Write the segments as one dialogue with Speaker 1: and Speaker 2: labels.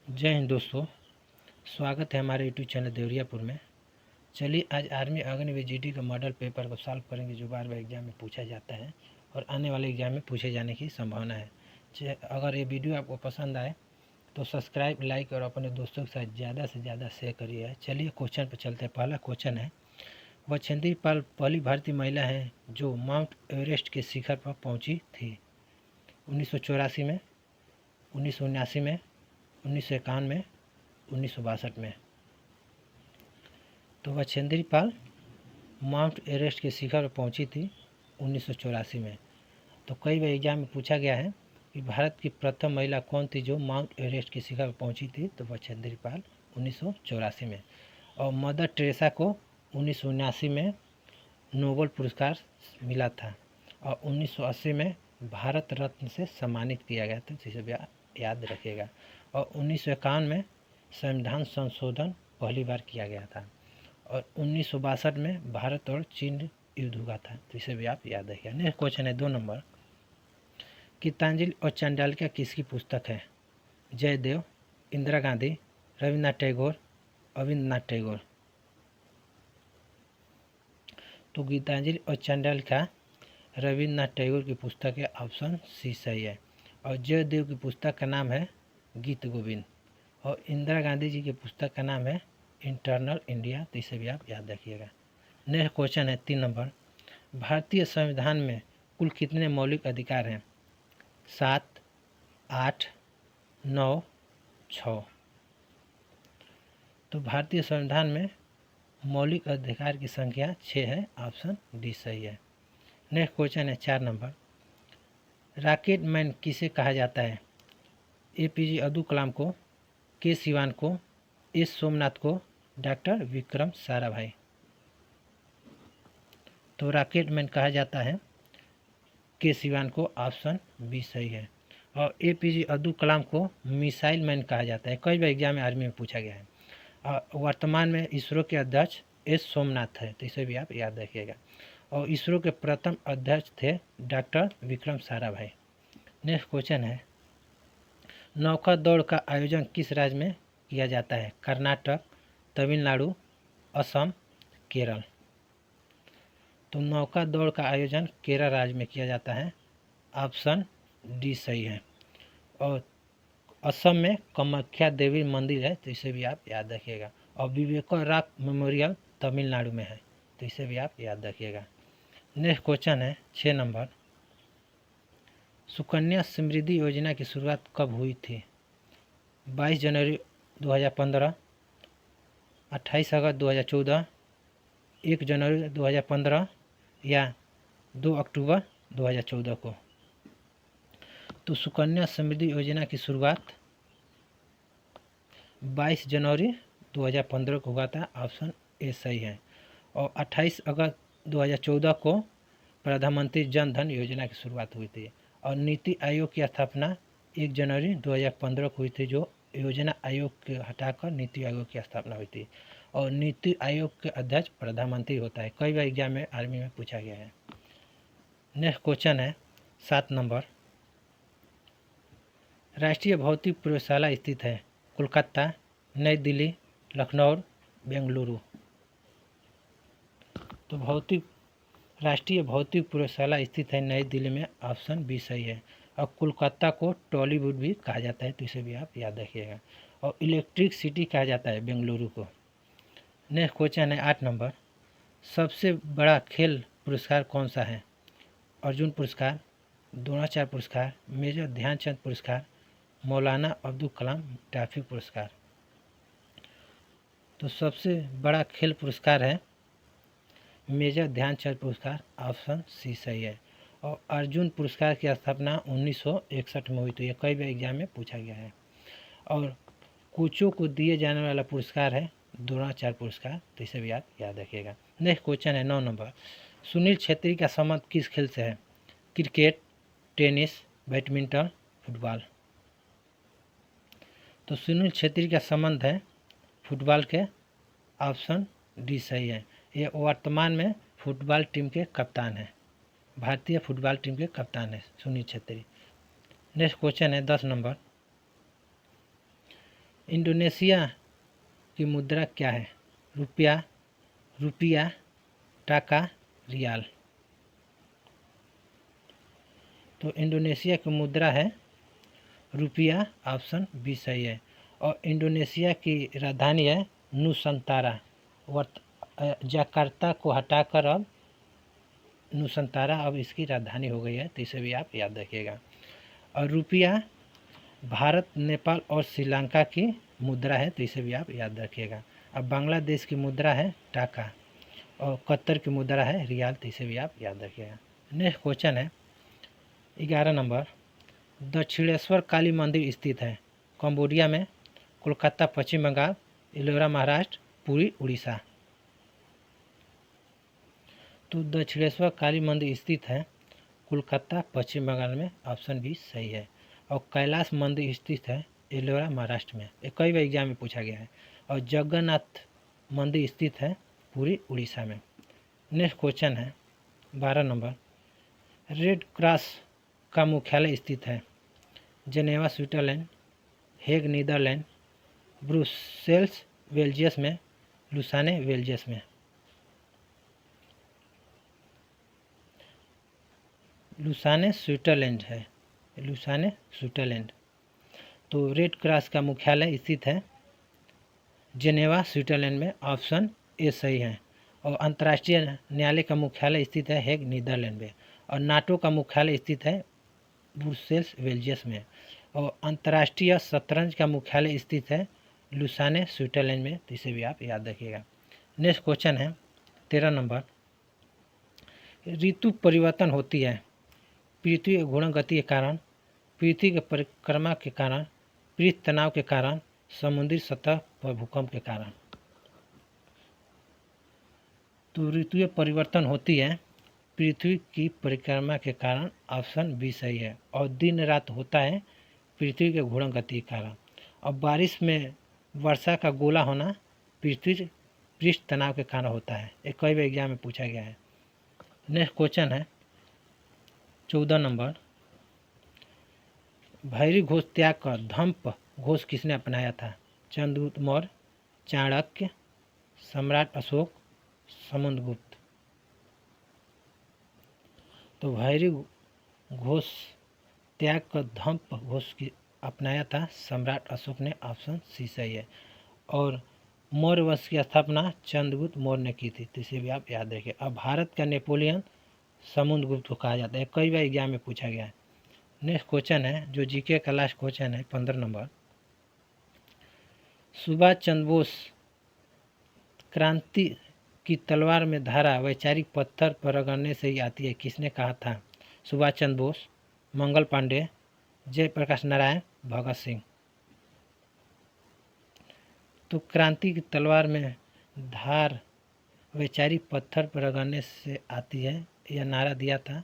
Speaker 1: जय हिंद दोस्तों। स्वागत है हमारे यूट्यूब चैनल देवरियापुर में। चलिए आज आर्मी अग्निवीर जीडी का मॉडल पेपर को सॉल्व करेंगे जो बार बार एग्जाम में पूछा जाता है और आने वाले एग्जाम में पूछे जाने की संभावना है। अगर ये वीडियो आपको पसंद आए तो सब्सक्राइब, लाइक और अपने दोस्तों के साथ ज़्यादा से ज़्यादा शेयर करिए। चलिए क्वेश्चन पर चलते हैं। पहला क्वेश्चन है, बछेंद्री पाल पहली भारतीय महिला है जो माउंट एवरेस्ट के शिखर पर पहुंची थी। 1984 में, 1979 में, 1951 में, 1962 में। तो बछेंद्री पाल माउंट एवरेस्ट के शिखर पर पहुंची थी 1984 में। तो कई बार एग्जाम में पूछा गया है कि भारत की प्रथम महिला कौन थी जो माउंट एवरेस्ट के शिखर पर पहुंची थी। तो बछेंद्री पाल 1984 में। और मदर टेरेसा को 1979 में नोबेल पुरस्कार मिला था और 1980 में भारत रत्न से सम्मानित किया गया था, जिसे भी याद रखिएगा। और 1951 में संविधान संशोधन पहली बार किया गया था और 1962 में भारत और चीन युद्ध हुआ था, तो इसे भी आप याद रखिएगा। नेक्स्ट क्वेश्चन है 2 नंबर, गीतांजलि और चंडालिका किसकी पुस्तक है? जयदेव, इंदिरा गांधी, रविन्द्रनाथ टैगोर, अविन्द्रनाथ टैगोर। तो गीतांजलि और चंडालिका रविन्द्रनाथ टैगोर की पुस्तक है, ऑप्शन सी सही है। और जयदेव की पुस्तक का नाम है गीत गोविंद और इंदिरा गांधी जी की पुस्तक का नाम है इंटरनल इंडिया, तो इसे भी आप याद रखिएगा। नेक्स्ट क्वेश्चन है 3 नंबर, भारतीय संविधान में कुल कितने मौलिक अधिकार हैं? 7, 8, 9, 6। तो भारतीय संविधान में मौलिक अधिकार की संख्या 6 है, ऑप्शन डी सही है। नेक्स्ट क्वेश्चन है 4 नंबर, रॉकेट मैन किसे कहा जाता है? APJ अब्दुल कलाम को, के सिवान को, एस सोमनाथ को, डॉक्टर विक्रम साराभाई। तो रॉकेट मैन कहा जाता है के सिवान को, ऑप्शन बी सही है। और APJ अब्दुल कलाम को मिसाइल मैन कहा जाता है, कई बार एग्जाम में आर्मी में पूछा गया है। और वर्तमान में इसरो के अध्यक्ष एस सोमनाथ है, तो इसे भी आप याद रखिएगा। और इसरो के प्रथम अध्यक्ष थे doctor Vikram Sarabhai. Next question है, नौका दौड़ का आयोजन किस राज्य में किया जाता है? कर्नाटक, तमिलनाडु, असम, केरल। तो नौका दौड़ का आयोजन केरल राज्य में किया जाता है, ऑप्शन डी सही है। और असम में कामाख्या देवी मंदिर है, तो इसे भी आप याद रखिएगा। और विवेको रॉक मेमोरियल तमिलनाडु में है, तो इसे भी आप याद रखिएगा। नेक्स्ट क्वेश्चन है 6 नंबर, सुकन्या समृद्धि योजना की शुरुआत कब हुई थी? 22 जनवरी 2015, 28 अगस्त 2014, 1 जनवरी 2015 या 2 अक्टूबर 2014 को। तो सुकन्या समृद्धि योजना की शुरुआत 22 जनवरी 2015 को हुआ था, ऑप्शन ए सही है। और 28 अगस्त 2014 को प्रधानमंत्री जन धन योजना की शुरुआत हुई थी। और नीति आयोग की स्थापना 1 जनवरी 2015 को हुई थी, जो योजना आयोग के हटाकर नीति आयोग की स्थापना हुई थी। और नीति आयोग के अध्यक्ष प्रधानमंत्री होता है, कई बार एग्जाम में आर्मी में पूछा गया है। नेक्स्ट क्वेश्चन है 7 नंबर, राष्ट्रीय भौतिक प्रयोगशाला स्थित है कोलकाता, नई दिल्ली, लखनऊ, बेंगलुरु। तो राष्ट्रीय भौतिक प्रयोगशाला स्थित है नई दिल्ली में, ऑप्शन बी सही है। और कोलकाता को टॉलीवुड भी कहा जाता है, तो इसे भी आप याद रखिएगा। और इलेक्ट्रिक सिटी कहा जाता है बेंगलुरु को। नेक्स्ट क्वेश्चन है 8 नंबर, सबसे बड़ा खेल पुरस्कार कौन सा है? अर्जुन पुरस्कार, द्रोणाचार्य पुरस्कार, मेजर ध्यानचंद पुरस्कार, मौलाना अब्दुल कलाम ट्रॉफी पुरस्कार। तो सबसे बड़ा खेल पुरस्कार है मेजर ध्यानचंद पुरस्कार, ऑप्शन सी सही है। और अर्जुन पुरस्कार की स्थापना 1961 में हुई थी, ये कई बार एग्जाम में पूछा गया है। और कोचों को दिए जाने वाला पुरस्कार है द्रोणाचार्य पुरस्कार, तो इसे भी आप याद रखिएगा। नेक्स्ट क्वेश्चन है 9 नंबर, सुनील छेत्री का संबंध किस खेल से है? Cricket, tennis, badminton, football. तो सुनील छेत्री का संबंध है फुटबॉल के, ऑप्शन डी सही है। ये वर्तमान में फुटबॉल टीम के कप्तान हैं, भारतीय फुटबॉल टीम के कप्तान हैं सुनील छेत्री। नेक्स्ट क्वेश्चन है 10 नंबर, इंडोनेशिया की मुद्रा क्या है? रुपया, टाका, रियाल। तो इंडोनेशिया की मुद्रा है रुपया, ऑप्शन बी सही है। और इंडोनेशिया की राजधानी है नुसंतारा। जकार्ता को हटाकर अब नुसंतारा अब इसकी राजधानी हो गई है, तो इसे भी आप याद रखिएगा। और रुपया भारत, नेपाल और श्रीलंका की मुद्रा है, तो इसे भी आप याद रखिएगा। अब बांग्लादेश की मुद्रा है टाका और कतर की मुद्रा है रियाल, तो इसे भी आप याद रखिएगा। नेक्स्ट क्वेश्चन है 11 नंबर। दक्षिणेश्वर काली मंदिर स्थित है कंबोडिया में, कोलकाता पश्चिम बंगाल, एलोरा महाराष्ट्र, पुरी उड़ीसा। तो दक्षिणेश्वर काली मंदिर स्थित है कोलकाता पश्चिम बंगाल में, ऑप्शन बी सही है। और कैलाश मंदिर स्थित है एलोरा महाराष्ट्र में, ये कई बार एग्जाम में पूछा गया है। और जगन्नाथ मंदिर स्थित है पुरी उड़ीसा में। नेक्स्ट क्वेश्चन है 12 नंबर। रेड क्रॉस का मुख्यालय स्थित है Geneva Switzerland, Hague Netherland, Brussels Belgium में, लुसाने बेल्जियस में। लुसाने स्विट्जरलैंड है, लुसाने स्विट्जरलैंड। तो रेड क्रॉस का मुख्यालय स्थित है जेनेवा स्विट्जरलैंड में, ऑप्शन ए सही है। और अंतर्राष्ट्रीय न्यायालय का मुख्यालय स्थित है हेग नीदरलैंड में। और नाटो का मुख्यालय स्थित है ब्रुसेल्स बेल्जियस में। और अंतर्राष्ट्रीय शतरंज का मुख्यालय स्थित है लुसाने स्विट्जरलैंड में, तो इसे भी आप याद रखिएगा। नेक्स्ट क्वेश्चन है 13 नंबर। ऋतु परिवर्तन होती है पृथ्वी के घूर्णन गति के कारण, पृथ्वी के परिक्रमा के कारण, पृष्ठ तनाव के कारण, समुद्री सतह पर भूकंप के कारण। तो ऋतुएं परिवर्तन होती है पृथ्वी की परिक्रमा के कारण, ऑप्शन बी सही है। और दिन रात होता है पृथ्वी के घूर्णन गति के कारण। और बारिश में वर्षा का गोला होना पृथ्वी पृष्ठ तनाव के कारण होता है, ये कई बार एग्जाम में पूछा गया है। नेक्स्ट क्वेश्चन है 14 नंबर। भैरी घोष त्याग कर धम्प घोष किसने अपनाया था? चंद्रगुप्त मौर्य, चाणक्य, सम्राट अशोक, समुद्रगुप्त। तो भैरी घोष त्याग कर धम्प घोष की अपनाया था सम्राट अशोक ने, ऑप्शन सी सही है। और मौर्य वंश की स्थापना चंद्रगुप्त मौर्य ने की थी, तो इसे भी आप याद रखें। अब भारत का नेपोलियन समुद्रगुप्त को कहा जाता है, कई बार एग्जाम में पूछा गया है। नेक्स्ट क्वेश्चन है जो जीके का लास्ट क्वेश्चन है 15 नंबर। सुभाष चंद्र बोस क्रांति की तलवार में धारा वैचारिक पत्थर पर रगड़ने से ही आती है, किसने कहा था? सुभाष चंद्र बोस, मंगल पांडे, जयप्रकाश नारायण, भगत सिंह। तो क्रांति की तलवार में धार वैचारिक पत्थर पर रगड़ने से आती है, यह नारा दिया था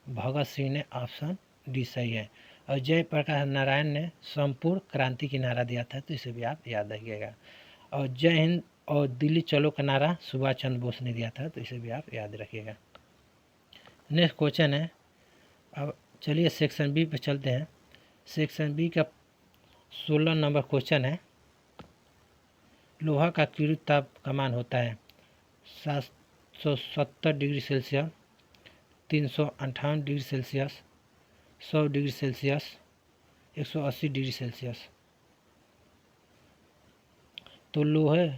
Speaker 1: भगत सिंह ने, ऑप्शन डी सही है। और जयप्रकाश नारायण ने संपूर्ण क्रांति की नारा दिया था, तो इसे भी आप याद रखिएगा। और जय हिंद और दिल्ली चलो का नारा सुभाष चंद्र बोस ने दिया था, तो इसे भी आप याद रखिएगा। नेक्स्ट क्वेश्चन है, अब चलिए सेक्शन बी पे चलते हैं। सेक्शन बी का 16 नंबर क्वेश्चन है। लोहा का क्यूबिक ताप का मान होता है 770 degree Celsius, 358 degree Celsius, 100 degree Celsius, 180 degree Celsius. तो लोहे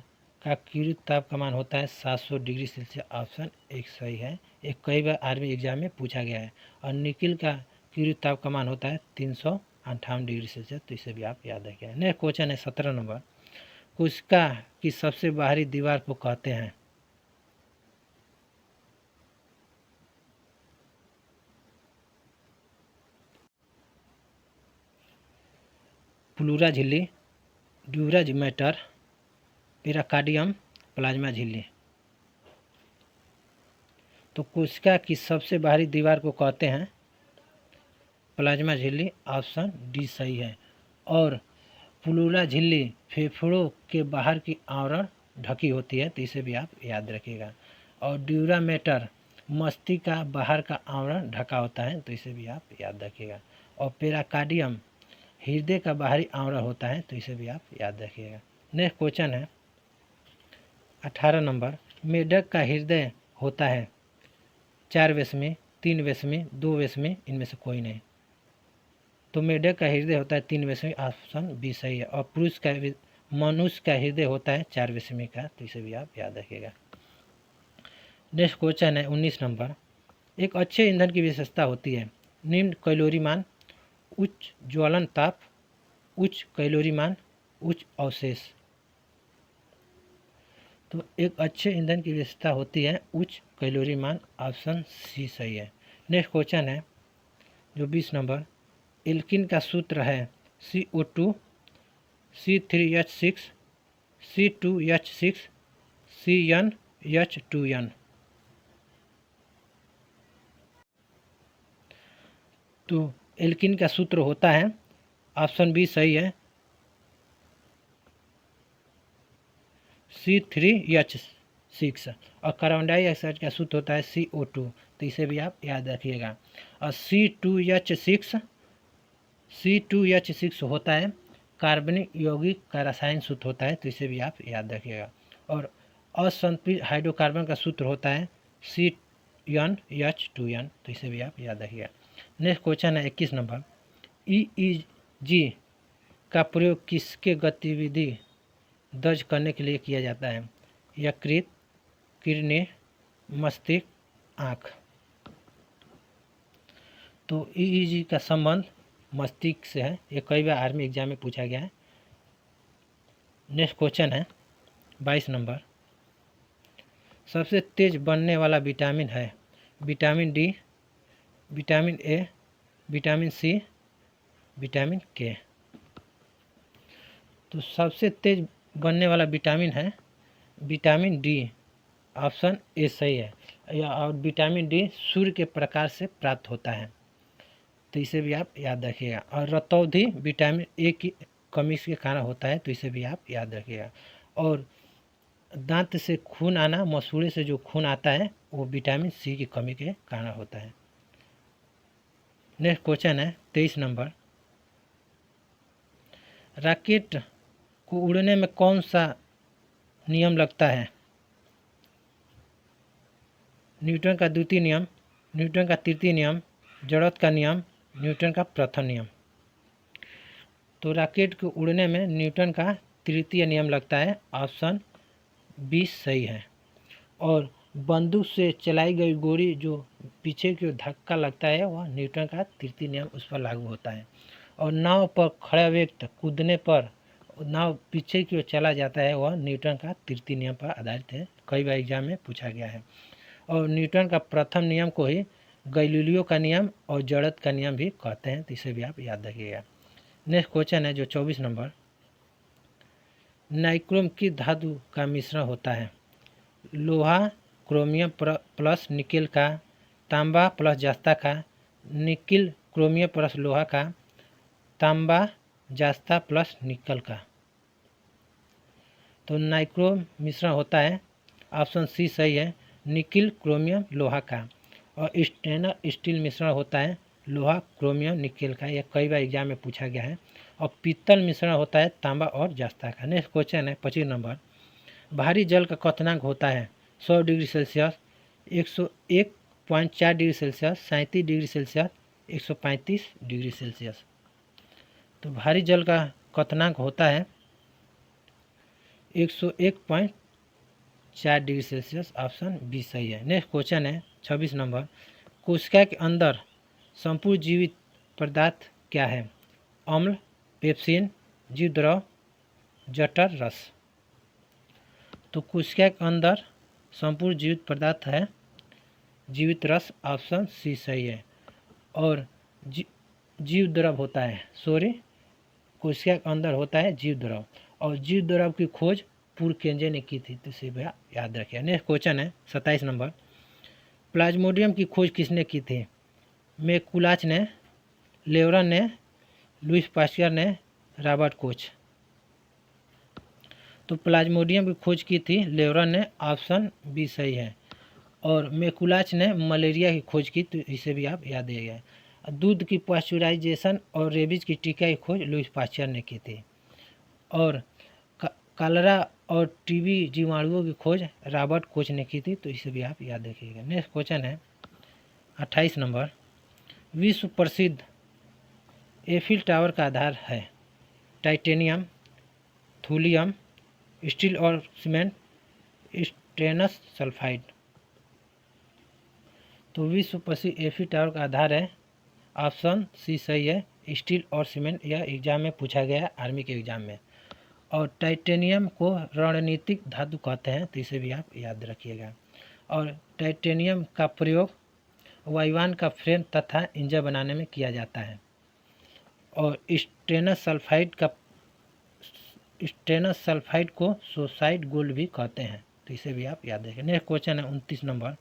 Speaker 1: का क्यूबिक ताप का मान होता है 700 डिग्री सेल्सियस, ऑप्शन एक सही है। एक कई बार आर्मी एग्जाम में पूछा गया है। और निकिल का क्यूबिक ताप का मान होता है 358 डिग्री सेल्सियस, तो इसे भी आप याद रखिए। नेक्स्ट क्वेश्चन है 17 नंबर। कोशिका की सबसे बाहरी दीवार को कहते हैं? प्लूरा झिल्ली, ड्यूरज मैटर, पेराकार्डियम, प्लाज्मा झिल्ली। तो कोशिका की सबसे बाहरी दीवार को कहते हैं प्लाज्मा झिल्ली, ऑप्शन डी सही है। और प्लूरा झिल्ली फेफड़ों के बाहर की आवरण ढकी होती है, तो इसे भी आप याद रखिएगा। और ड्यूरामेटर मस्तिष्क का बाहर का आवरण ढका होता है, तो इसे भी आप याद रखिएगा। और पेराकार्डियम हृदय का बाहरी आवरण होता है, तो इसे भी आप याद रखिएगा। नेक्स्ट क्वेश्चन है 18 नंबर, मेढक का हृदय होता है 4 वेसमी, 3 वेसमी, 2 वेसमी, इनमें से कोई नहीं। तो मेढक का हृदय होता है 3 वेसमी, ऑप्शन बी सही है। और मनुष्य का हृदय होता है 4 वेसमी का, तो इसे भी आप याद रखिएगा। नेक्स्ट क्वेश्चन है 19 नंबर, एक अच्छे ईंधन की विशेषता होती है निम्न कैलोरी मान, उच्च ज्वलन ताप, उच्च कैलोरी मान, उच्च अवशेष। तो एक अच्छे ईंधन की विशेषता होती है उच्च कैलोरी मान, ऑप्शन सी सही है। नेक्स्ट क्वेश्चन है जो 20 नंबर, एल्किन का सूत्र है CO2, C3H6, C2H6, CnH2n। तो एल्किन का सूत्र होता है, ऑप्शन बी सही है, C3H6। और कार्बन डाइऑक्साइड का सूत्र होता है CO2, तो इसे भी आप याद रखिएगा। और C2H6 होता है कार्बनिक यौगिक का रासायनिक सूत्र होता है, तो इसे भी आप याद रखिएगा। और असंतुलित हाइड्रोकार्बन का सूत्र होता है CnH2n, तो इसे भी आप याद रखिएगा। नेक्स्ट क्वेश्चन है 21 नंबर, EEG का प्रयोग किसके गतिविधि दर्ज करने के लिए किया जाता है? यकृत, किडनी, मस्तिष्क, आँख। तो EEG का संबंध मस्तिष्क से है, ये कई बार आर्मी एग्जाम में पूछा गया है। नेक्स्ट क्वेश्चन है 22 नंबर, सबसे तेज बनने वाला विटामिन है vitamin D, vitamin A, vitamin C, vitamin K. तो सबसे तेज बनने वाला विटामिन है विटामिन डी, ऑप्शन ए सही है। और विटामिन डी सूर्य के प्रकाश से प्राप्त होता है, तो इसे भी आप याद रखिएगा। और रतौंधी विटामिन ए की कमी के कारण होता है, तो इसे भी आप याद रखिएगा। और दांत से खून आना, मसूड़े से जो खून आता है वो विटामिन सी की कमी के कारण होता है। नेक्स्ट क्वेश्चन है 23 नंबर, रॉकेट को उड़ने में कौन सा नियम लगता है? न्यूटन का द्वितीय नियम, न्यूटन का तृतीय नियम, जड़त्व का नियम, न्यूटन का प्रथम नियम। तो रॉकेट को उड़ने में न्यूटन का तृतीय नियम लगता है, ऑप्शन बी सही है। और बंदूक से चलाई गई गोली जो पीछे की ओर धक्का लगता है वह न्यूटन का तृतीय नियम उस पर लागू होता है। और नाव पर खड़ा व्यक्ति कूदने पर नाव पीछे की ओर चला जाता है, वह न्यूटन का तृतीय नियम पर आधारित है, कई बार एग्जाम में पूछा गया है। और न्यूटन का प्रथम नियम को ही गैलीलियो का नियम और जड़त्व का नियम भी कहते हैं, तो इसे भी आप याद रखिएगा। नेक्स्ट क्वेश्चन है जो 24 नंबर, नाइक्रोम की धातु का मिश्रण होता है लोहा क्रोमियम प्लस निकेल का, तांबा प्लस जस्ता का, निकिल क्रोमियम प्लस लोहा का, तांबा जस्ता प्लस निकल का। तो नाइक्रोम मिश्रण होता है, ऑप्शन सी सही है, निकिल क्रोमियम लोहा का। और स्टेनर स्टील मिश्रण होता है लोहा क्रोमियम निकेल का, यह कई बार एग्जाम में पूछा गया है। और पीतल मिश्रण होता है तांबा और जस्ता का। नेक्स्ट क्वेश्चन है 25 नंबर, भारी जल का क्वथनांक होता है 100 degree Celsius, 101.4 degree Celsius, 37 degree Celsius, 135 degree Celsius. तो भारी जल का क्वथनांक होता है 101.4 डिग्री सेल्सियस, ऑप्शन बी सही है। नेक्स्ट क्वेश्चन है 26 नंबर, कोशिका के अंदर संपूर्ण जीवित पदार्थ क्या है? अम्ल, पेप्सिन, जीव द्रव, जठर रस। तो कोशिका के अंदर संपूर्ण जीवित पदार्थ है जीवित रस, ऑप्शन सी सही है। और जीव द्रव होता है, कोशिका के अंदर होता है जीव द्रव। और जीव द्रव की खोज पुरकेंजे ने की थी, तो इसे भी याद रखिए। नेक्स्ट क्वेश्चन है 27 नंबर, प्लाज्मोडियम की खोज किसने की थी? मैकुलाच ने, लेवरन ने, लुईस पास्चर ने, रॉबर्ट कोच। तो प्लाज्मोडियम की खोज की थी लेवरन ने, ऑप्शन बी सही है। और मैकुलाच ने मलेरिया की खोज की, तो इसे भी आप याद रखिएगा। दूध की पाश्चराइजेशन और रेबीज की टीका की खोज लुईस पाश्चर ने की थी। और कलरा और टीबी जीवाणुओं की खोज रॉबर्ट कोच ने की थी, तो इसे भी आप याद रखिएगा। नेक्स्ट क्वेश्चन है 28 नंबर, विश्व प्रसिद्ध एफिल टावर का आधार है टाइटेनियम, थूलियम, स्टील और सीमेंट, स्टेनस सल्फाइड। तो विश्व प्रसिद्ध एफिल टावर का आधार है, ऑप्शन सी सही है, स्टील और सीमेंट। यह एग्जाम में पूछा गया है, आर्मी के एग्जाम में। और टाइटेनियम को रणनीतिक धातु कहते हैं, तो इसे भी आप याद रखिएगा। और टाइटेनियम का प्रयोग वायुयान का फ्रेम तथा इंजन बनाने में किया जाता है। और स्टेनस सल्फाइड को सोसाइड गोल्ड भी कहते हैं, तो इसे भी आप याद रखें। नेक्स्ट क्वेश्चन है 29 नंबर,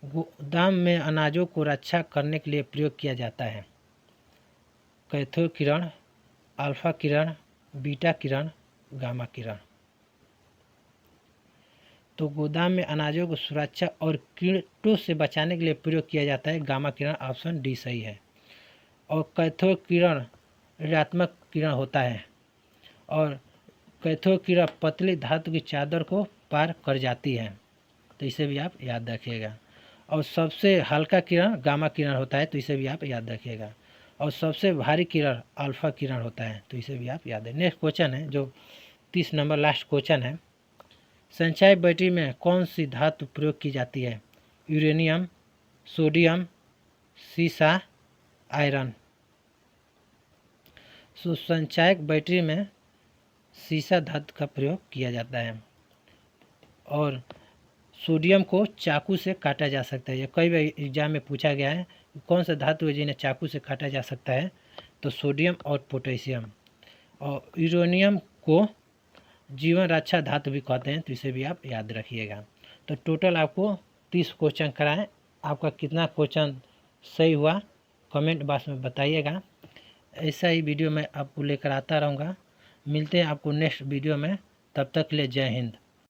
Speaker 1: गोदाम में अनाजों को रक्षा करने के लिए प्रयोग किया जाता है कैथोड किरण, अल्फा किरण, बीटा किरण, गामा किरण। तो गोदाम में अनाजों को सुरक्षा और कीटों से बचाने के लिए प्रयोग किया जाता है गामा किरण, ऑप्शन डी सही है। और कैथोड किरण ऋणात्मक किरण होता है और कैथोड किरण पतली धातु की चादर को पार कर जाती है, तो इसे भी आप याद रखिएगा। और सबसे हल्का किरण गामा किरण होता है, तो इसे भी आप याद रखिएगा। और सबसे भारी किरण अल्फा किरण होता है, तो इसे भी आप याद है। नेक्स्ट क्वेश्चन है जो 30 नंबर लास्ट क्वेश्चन है, संचायक बैटरी में कौन सी धातु प्रयोग की जाती है? यूरेनियम, सोडियम, सीसा, आयरन। सो संचायक बैटरी में सीसा धातु का प्रयोग किया जाता है। और सोडियम को चाकू से काटा जा सकता है, यह कई बार एग्जाम में पूछा गया है, कौन सा धातु है जिन्हें चाकू से काटा जा सकता है? तो सोडियम और पोटेशियम। और यूरेनियम को जीवन रक्षा धातु भी कहते हैं, तो इसे भी आप याद रखिएगा। तो टोटल आपको 30 क्वेश्चन कराएं, आपका कितना क्वेश्चन सही हुआ कमेंट बॉक्स में बताइएगा। ऐसा ही वीडियो मैं आपको लेकर आता रहूँगा। मिलते हैं आपको नेक्स्ट वीडियो में, तब तक के लिए जय हिंद।